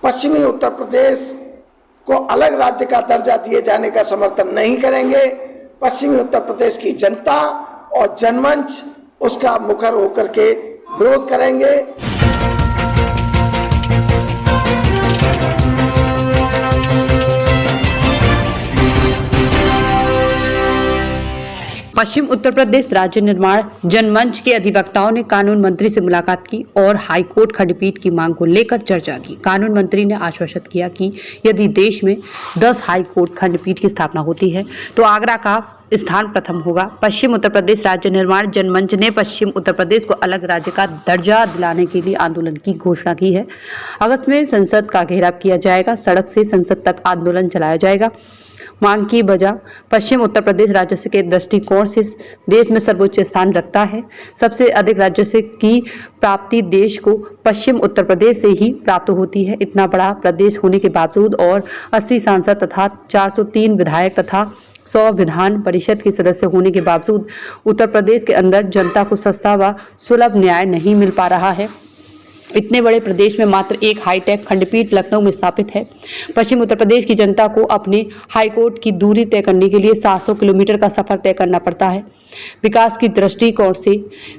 पश्चिमी उत्तर प्रदेश को अलग राज्य का दर्जा दिए जाने का समर्थन नहीं करेंगे। पश्चिमी उत्तर प्रदेश की जनता और जनमंच उसका मुखर होकर के विरोध करेंगे। पश्चिम उत्तर प्रदेश राज्य निर्माण जनमंच के अधिवक्ताओं ने कानून मंत्री से मुलाकात की और हाईकोर्ट खंडपीठ की मांग को लेकर चर्चा की। कानून मंत्री ने आश्वासित किया कि यदि देश में 10 हाईकोर्ट खंडपीठ की स्थापना होती है तो आगरा का स्थान प्रथम होगा। पश्चिम उत्तर प्रदेश राज्य निर्माण जनमंच ने पश्चिम उत्तर प्रदेश को अलग राज्य का दर्जा दिलाने के लिए आंदोलन की घोषणा की है। अगस्त में संसद का घेराव किया जाएगा। सड़क से संसद तक आंदोलन चलाया जाएगा। मांग की वजह पश्चिम उत्तर प्रदेश राजस्व के दृष्टिकोण से देश में सर्वोच्च स्थान रखता है। सबसे अधिक राजस्व की प्राप्ति देश को पश्चिम उत्तर प्रदेश से ही प्राप्त होती है। इतना बड़ा प्रदेश होने के बावजूद और 80 सांसद तथा 403 विधायक तथा 100 विधान परिषद के सदस्य होने के बावजूद उत्तर प्रदेश के अंदर जनता को सस्ता व सुलभ न्याय नहीं मिल पा रहा है। इतने बड़े प्रदेश में मात्र एक हाईटेक खंडपीठ लखनऊ में स्थापित है। पश्चिम उत्तर प्रदेश की जनता को अपने हाईकोर्ट की दूरी तय करने के लिए 700 किलोमीटर का सफर तय करना पड़ता है। विकास की दृष्टिकोण से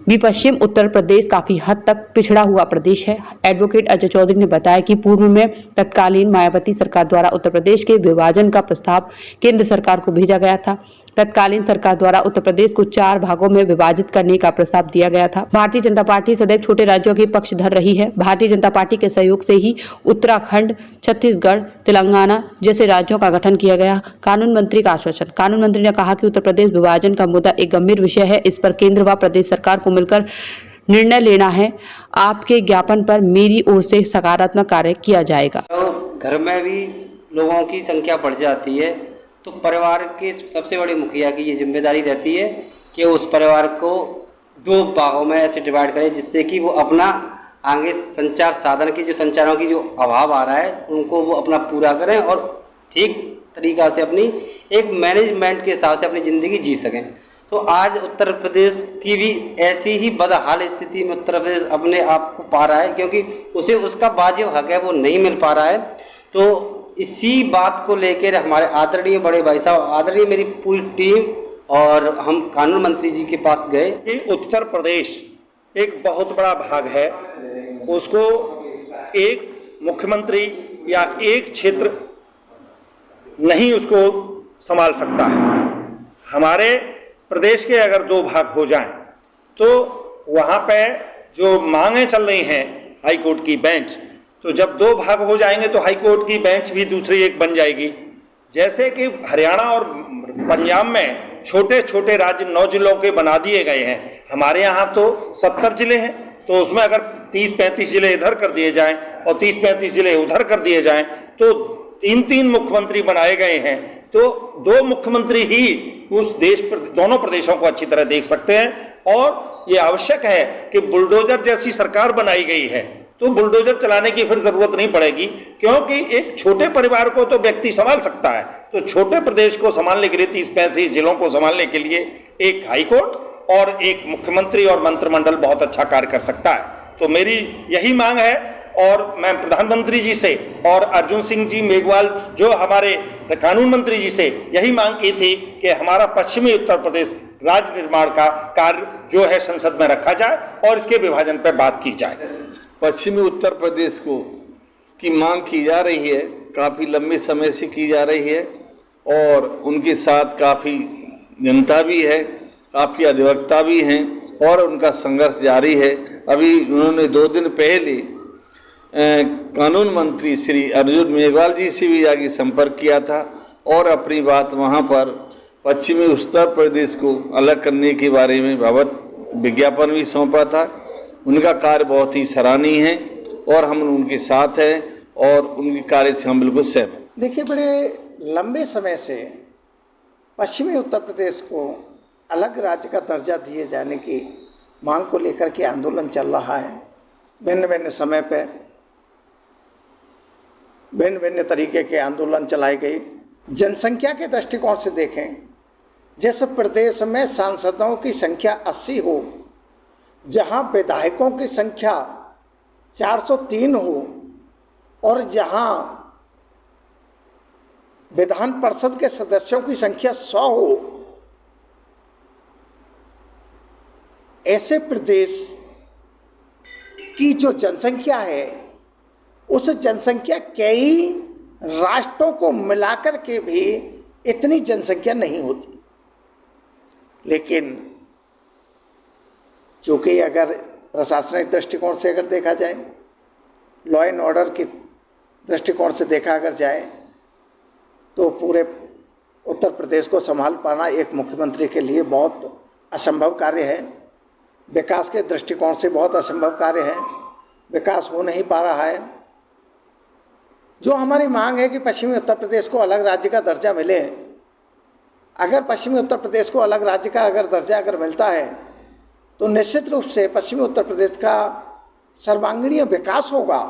भी पश्चिम उत्तर प्रदेश काफी हद तक पिछड़ा हुआ प्रदेश है। एडवोकेट अजय चौधरी ने बताया कि पूर्व में तत्कालीन मायावती सरकार द्वारा उत्तर प्रदेश के विभाजन का प्रस्ताव केंद्र सरकार को भेजा गया था। तत्कालीन सरकार द्वारा उत्तर प्रदेश को 4 भागों में विभाजित करने का प्रस्ताव दिया गया था। भारतीय जनता पार्टी सदैव छोटे राज्यों की पक्ष धर रही है। भारतीय जनता पार्टी के सहयोग से ही उत्तराखंड, छत्तीसगढ़, तेलंगाना जैसे राज्यों का गठन किया गया। कानून मंत्री का आश्वासन। कानून मंत्री ने कहा कि उत्तर प्रदेश विभाजन का मुद्दा एक गंभीर विषय है। इस पर केंद्र व प्रदेश सरकार को मिलकर निर्णय लेना है। आपके ज्ञापन पर मेरी ओर से सकारात्मक कार्य किया जाएगा। तो घर में भी लोगों की संख्या बढ़ जाती है तो परिवार के सबसे बड़े मुखिया की ये जिम्मेदारी रहती है कि उस परिवार को 2 भागों में ऐसे डिवाइड करें जिससे कि वो अपना आगे संचार साधन की जो संचारों की जो अभाव आ रहा है उनको वो अपना पूरा करें और ठीक तरीक़ा से अपनी एक मैनेजमेंट के हिसाब से अपनी ज़िंदगी जी सकें। तो आज उत्तर प्रदेश की भी ऐसी ही बदहाल स्थिति में उत्तर प्रदेश अपने आप को पा रहा है क्योंकि उसे उसका वाजिब हक है वो नहीं मिल पा रहा है। तो इसी बात को लेकर हमारे आदरणीय बड़े भाई साहब, आदरणीय मेरी पूरी टीम और हम कानून मंत्री जी के पास गए। कि उत्तर प्रदेश एक बहुत बड़ा भाग है, उसको एक मुख्यमंत्री या एक क्षेत्र नहीं उसको संभाल सकता है। हमारे प्रदेश के अगर 2 भाग हो जाएं तो वहाँ पे जो मांगें चल रही हैं हाई कोर्ट की बेंच, तो जब 2 भाग हो जाएंगे तो हाई कोर्ट की बेंच भी दूसरी एक बन जाएगी। जैसे कि हरियाणा और पंजाब में छोटे छोटे राज्य 9 जिलों के बना दिए गए हैं, हमारे यहाँ तो 70 जिले हैं। तो उसमें अगर 30-35 जिले इधर कर दिए जाएं और 30-35 जिले उधर कर दिए जाएं तो 3-3 मुख्यमंत्री बनाए गए हैं। तो 2 मुख्यमंत्री ही उस देश पर दोनों प्रदेशों को अच्छी तरह देख सकते हैं। और ये आवश्यक है कि बुलडोजर जैसी सरकार बनाई गई है तो बुलडोजर चलाने की फिर जरूरत नहीं पड़ेगी क्योंकि एक छोटे परिवार को तो व्यक्ति संभाल सकता है। तो छोटे प्रदेश को संभालने के लिए 30-35 जिलों को संभालने के लिए एक हाई कोर्ट और एक मुख्यमंत्री और मंत्रिमंडल बहुत अच्छा कार्य कर सकता है। तो मेरी यही मांग है और मैं प्रधानमंत्री जी से और अर्जुन सिंह जी मेघवाल जो हमारे कानून मंत्री जी से यही मांग की थी कि हमारा पश्चिमी उत्तर प्रदेश राज्य निर्माण का कार्य जो है संसद में रखा जाए और इसके विभाजन पर बात की जाए। पश्चिमी उत्तर प्रदेश को की मांग की जा रही है, काफ़ी लंबे समय से की जा रही है और उनके साथ काफ़ी जनता भी है, काफ़ी अधिवक्ता भी हैं और उनका संघर्ष जारी है। अभी उन्होंने 2 दिन पहले कानून मंत्री श्री अर्जुन मेघवाल जी से भी जाके संपर्क किया था और अपनी बात वहाँ पर पश्चिमी उत्तर प्रदेश को अलग करने के बारे में बाबत विज्ञापन भी सौंपा था। उनका कार्य बहुत ही सराहनीय है और हम उनके साथ हैं और उनके कार्य से हम बिल्कुल सहमत। देखिए, बड़े लंबे समय से पश्चिमी उत्तर प्रदेश को अलग राज्य का दर्जा दिए जाने की मांग को लेकर के आंदोलन चल रहा है। भिन्न भिन्न समय पे भिन्न भिन्न तरीके के आंदोलन चलाए गए। जनसंख्या के दृष्टिकोण से देखें, जिस प्रदेश में सांसदों की संख्या 80 हो, जहां विधायकों की संख्या 403 हो, और जहां विधान परिषद के सदस्यों की संख्या 100 हो, ऐसे प्रदेश की जो जनसंख्या है उस जनसंख्या कई राष्ट्रों को मिलाकर के भी इतनी जनसंख्या नहीं होती। लेकिन चूंकि अगर प्रशासनिक दृष्टिकोण से अगर देखा जाए, लॉ एंड ऑर्डर के दृष्टिकोण से देखा अगर जाए, तो पूरे उत्तर प्रदेश को संभाल पाना एक मुख्यमंत्री के लिए बहुत असंभव कार्य है। विकास के दृष्टिकोण से बहुत असंभव कार्य है। विकास हो नहीं पा रहा है। जो हमारी मांग है कि पश्चिमी उत्तर प्रदेश को अलग राज्य का दर्जा मिले, अगर पश्चिमी उत्तर प्रदेश को अलग राज्य का अगर दर्जा अगर मिलता है तो निश्चित रूप से पश्चिमी उत्तर प्रदेश का सर्वांगीण विकास होगा।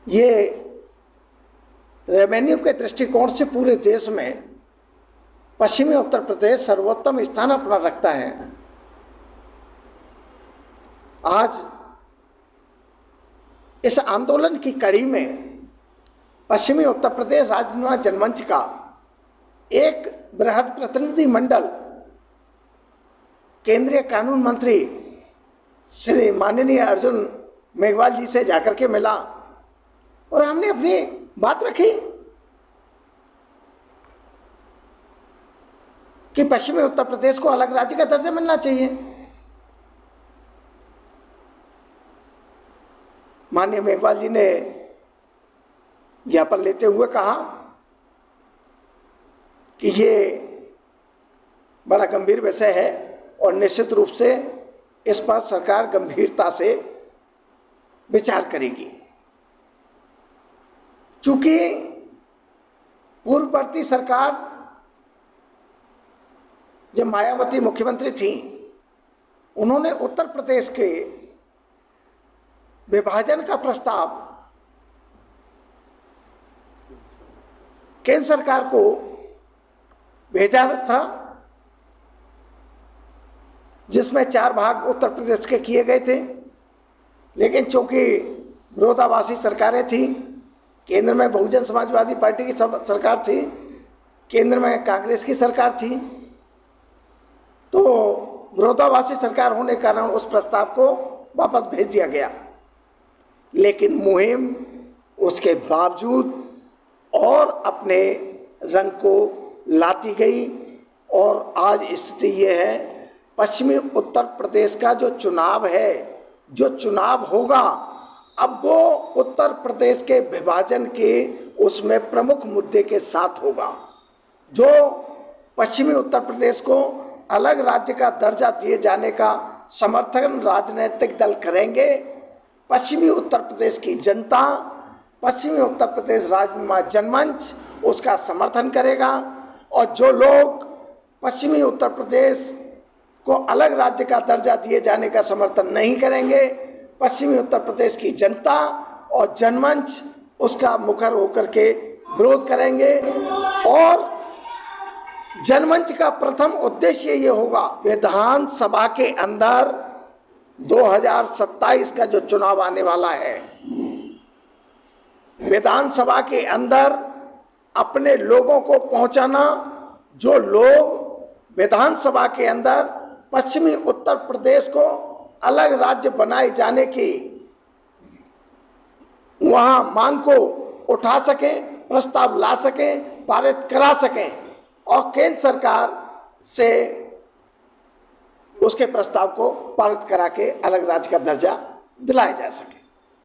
ये रेवेन्यू के दृष्टिकोण से पूरे देश में पश्चिमी उत्तर प्रदेश सर्वोत्तम स्थान अपना रखता है। आज इस आंदोलन की कड़ी में पश्चिमी उत्तर प्रदेश राज्य निर्माण जनमंच का एक बृहद प्रतिनिधि मंडल केंद्रीय कानून मंत्री श्री माननीय अर्जुन मेघवाल जी से जाकर के मिला और हमने अपनी बात रखी कि पश्चिमी उत्तर प्रदेश को अलग राज्य का दर्जा मिलना चाहिए। माननीय मेघवाल जी ने ज्ञापन लेते हुए कहा कि ये बड़ा गंभीर विषय है और निश्चित रूप से इस पर सरकार गंभीरता से विचार करेगी। चूंकि पूर्ववर्ती सरकार जब मायावती मुख्यमंत्री थी, उन्होंने उत्तर प्रदेश के विभाजन का प्रस्ताव केंद्र सरकार को भेजा था, जिसमें 4 भाग उत्तर प्रदेश के किए गए थे। लेकिन चूंकि विरोधाभासी सरकारें थी, केंद्र में बहुजन समाजवादी पार्टी की सरकार थी, केंद्र में कांग्रेस की सरकार थी, तो विरोधाभासी सरकार होने के कारण उस प्रस्ताव को वापस भेज दिया गया। लेकिन मुहिम उसके बावजूद और अपने रंग को लाती गई और आज स्थिति ये है, पश्चिमी उत्तर प्रदेश का जो चुनाव है, जो चुनाव होगा, अब वो उत्तर प्रदेश के विभाजन के उसमें प्रमुख मुद्दे के साथ होगा। जो पश्चिमी उत्तर प्रदेश को अलग राज्य का दर्जा दिए जाने का समर्थन राजनीतिक दल करेंगे, पश्चिमी उत्तर प्रदेश की जनता, पश्चिमी उत्तर प्रदेश राज्य निर्माण जनमंच उसका समर्थन करेगा। और जो लोग पश्चिमी उत्तर प्रदेश को अलग राज्य का दर्जा दिए जाने का समर्थन नहीं करेंगे, पश्चिमी उत्तर प्रदेश की जनता और जनमंच उसका मुखर होकर के विरोध करेंगे। और जनमंच का प्रथम उद्देश्य ये होगा, विधानसभा के अंदर 2027 का जो चुनाव आने वाला है, विधानसभा के अंदर अपने लोगों को पहुंचाना। जो लोग विधानसभा के अंदर पश्चिमी उत्तर प्रदेश को अलग राज्य बनाए जाने की वहां मांग को उठा सकें, प्रस्ताव ला सकें, पारित करा सकें और केंद्र सरकार से उसके प्रस्ताव को पारित करा के अलग राज्य का दर्जा दिलाया जा सके।